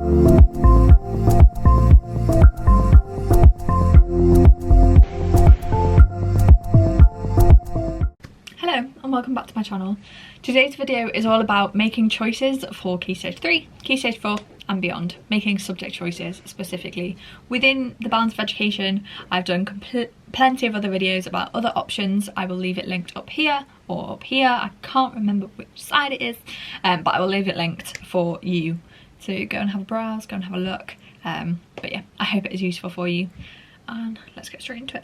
Hello and welcome back to my channel. Today's video is all about making choices for Key Stage 3, Key Stage 4 and beyond, making subject choices specifically. Within the bounds of education, I've done plenty of other videos about other options. I will leave it linked up here or up here. I can't remember which side it is, but I will leave it linked for you to go and have a browse, go and have a look. But yeah, I hope it is useful for you, and let's get straight into it.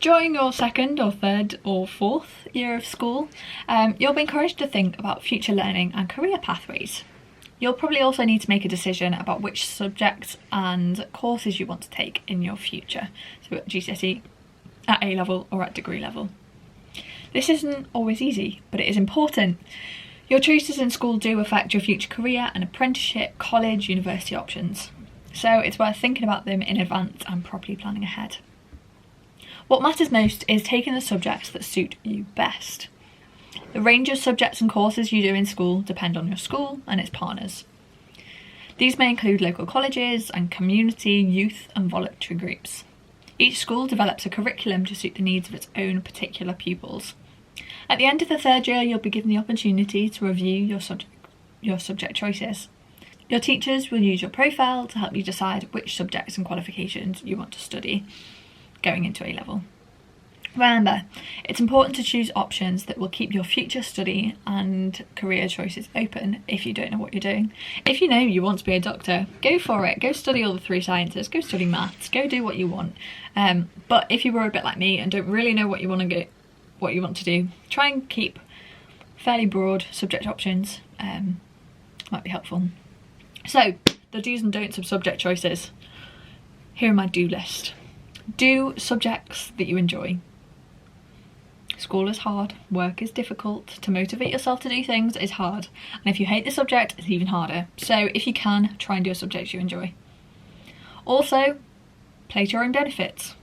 During your second or third or fourth year of school, you'll be encouraged to think about future learning and career pathways. You'll probably also need to make a decision about which subjects and courses you want to take in your future, so at GCSE, at A level or at degree level. This isn't always easy, but it is important. Your choices in school do affect your future career and apprenticeship, college, university options, so it's worth thinking about them in advance and properly planning ahead. What matters most is taking the subjects that suit you best. The range of subjects and courses you do in school depend on your school and its partners. These may include local colleges and community, youth and voluntary groups. Each school develops a curriculum to suit the needs of its own particular pupils. At the end of the third year, you'll be given the opportunity to review your subject choices. Your teachers will use your profile to help you decide which subjects and qualifications you want to study going into A level. Remember, it's important to choose options that will keep your future study and career choices open if you don't know what you're doing. If you know you want to be a doctor, go for it. Go study all the 3 sciences, go study maths, go do what you want. But if you were a bit like me and don't really know what you want to do, try and keep fairly broad subject options. Might be helpful. So, the do's and don'ts of subject choices. Here are my do list. Do subjects that you enjoy. School is hard, work is difficult, to motivate yourself to do things is hard, and if you hate the subject, it's even harder. So if you can, try and do a subject you enjoy. Also, play to your own benefits.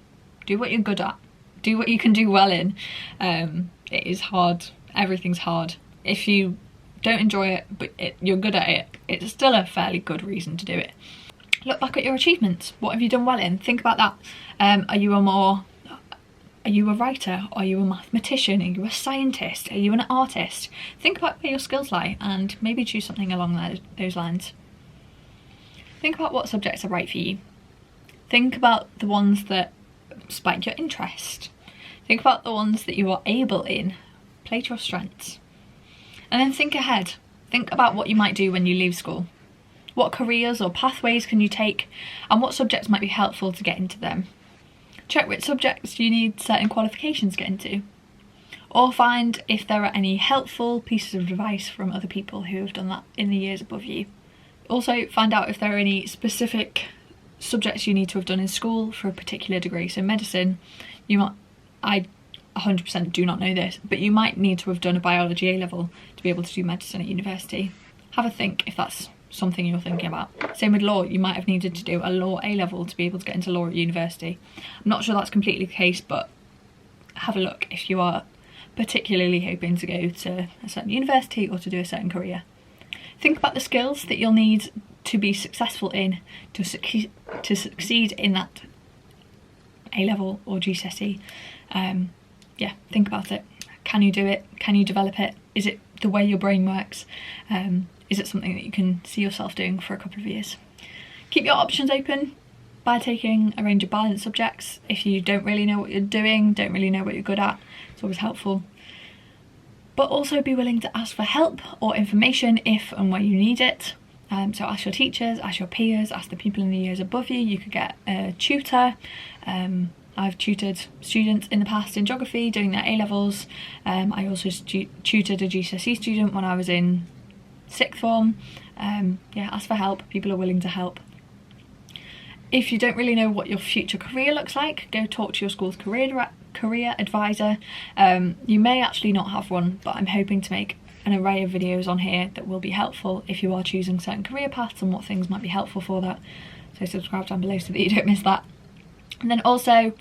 Do what you're good at. Do what you can do well in. It is hard, everything's hard. If you don't enjoy it, but you're good at it, it's still a fairly good reason to do it. Look back at your achievements. What have you done well in? Think about that. Are you a writer? Are you a mathematician? Are you a scientist? Are you an artist? Think about where your skills lie and maybe choose something along those lines. Think about what subjects are right for you. Think about the ones that spike your interest. Think about the ones that you are able in. Play to your strengths. And then think ahead. Think about what you might do when you leave school. What careers or pathways can you take, and what subjects might be helpful to get into them. Check which subjects you need certain qualifications to get into, or find if there are any helpful pieces of advice from other people who have done that in the years above you. Also, find out if there are any specific subjects you need to have done in school for a particular degree. So medicine, I 100% do not know this, but you might need to have done a biology A level to be able to do medicine at university. Have a think if that's something you're thinking about. Same with law, you might have needed to do a law A level to be able to get into law at university. I'm not sure that's completely the case, but have a look if you are particularly hoping to go to a certain university or to do a certain career. Think about the skills that you'll need to be successful in to succeed in that A level or GCSE. Yeah, think about it. Can you do it? Can you develop it? Is it the way your brain works? Is it something that you can see yourself doing for a couple of years? Keep your options open by taking a range of balanced subjects. If you don't really know what you're doing, don't really know what you're good at, it's always helpful. But also be willing to ask for help or information if and when you need it. So ask your teachers, ask your peers, ask the people in the years above you. You could get a tutor. I've tutored students in the past in geography doing their A-levels. I also tutored a GCSE student when I was in 6th form. Yeah, ask for help. People are willing to help. If you don't really know what your future career looks like, go talk to your school's career advisor. You may actually not have one, but I'm hoping to make an array of videos on here that will be helpful if you are choosing certain career paths and what things might be helpful for that. So subscribe down below so that you don't miss that. And then also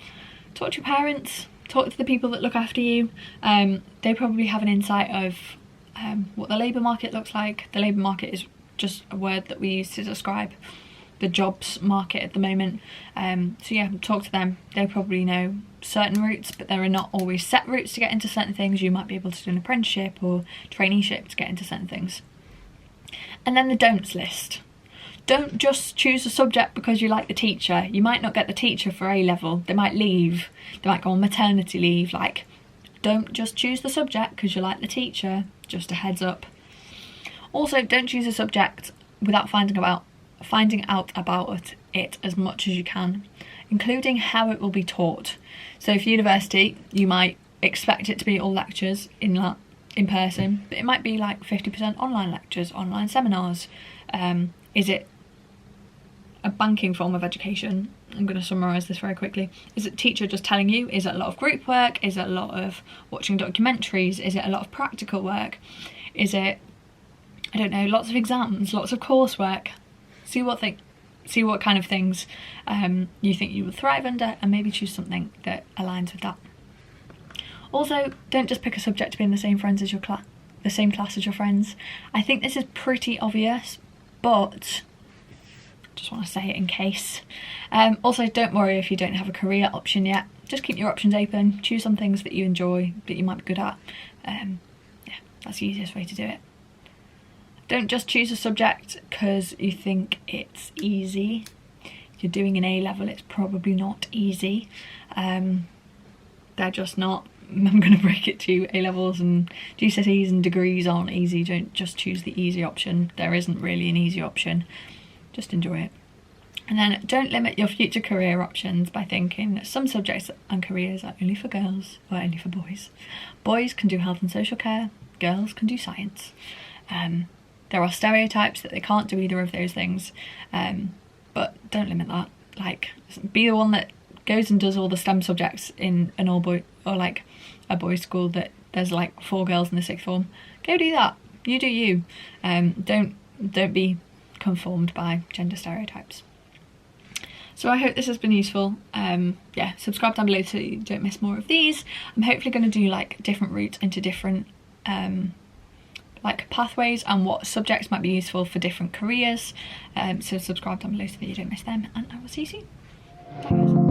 talk to your parents, talk to the people that look after you. They probably have an insight of what the labour market looks like. The labour market is just a word that we use to describe the jobs market at the moment. So yeah, talk to them. They probably know certain routes, but there are not always set routes to get into certain things. You might be able to do an apprenticeship or traineeship to get into certain things. And then the don'ts list. Don't just choose a subject because you like the teacher. You might not get the teacher for A level. They might leave. They might go on maternity leave. Like, don't just choose the subject because you like the teacher. Just a heads up. Also, don't choose a subject without finding out about it as much as you can, including how it will be taught. So for university, you might expect it to be all lectures in person, but it might be like 50% online lectures, online seminars. Is it a banking form of education? I'm going to summarise this very quickly. Is it teacher just telling you? Is it a lot of group work? Is it a lot of watching documentaries? Is it a lot of practical work? Is it, I don't know, lots of exams, lots of coursework? See what kind of things you think you will thrive under, and maybe choose something that aligns with that. Also, don't just pick a subject to be in the same class as your friends. I think this is pretty obvious, but just want to say it in case. Also, don't worry if you don't have a career option yet. Just keep your options open. Choose some things that you enjoy, that you might be good at. Yeah, that's the easiest way to do it. Don't just choose a subject because you think it's easy. If you're doing an A level, it's probably not easy. They're just not. I'm going to break it to you. A levels and GCSEs and degrees aren't easy. Don't just choose the easy option. There isn't really an easy option. Just enjoy it. And then don't limit your future career options by thinking some subjects and careers are only for girls or only for boys. Boys can do health and social care. Girls can do science. There are stereotypes that they can't do either of those things, but don't limit that. Like, be the one that goes and does all the STEM subjects in an all-boy or like a boys' school that there's like 4 girls in the 6th form. Go do that. You do you. Don't be conformed by gender stereotypes. So I hope this has been useful. Yeah, subscribe down below so you don't miss more of these. I'm hopefully going to do like different routes into different like pathways and what subjects might be useful for different careers. So subscribe down below so that you don't miss them, and I will see you soon. Bye guys.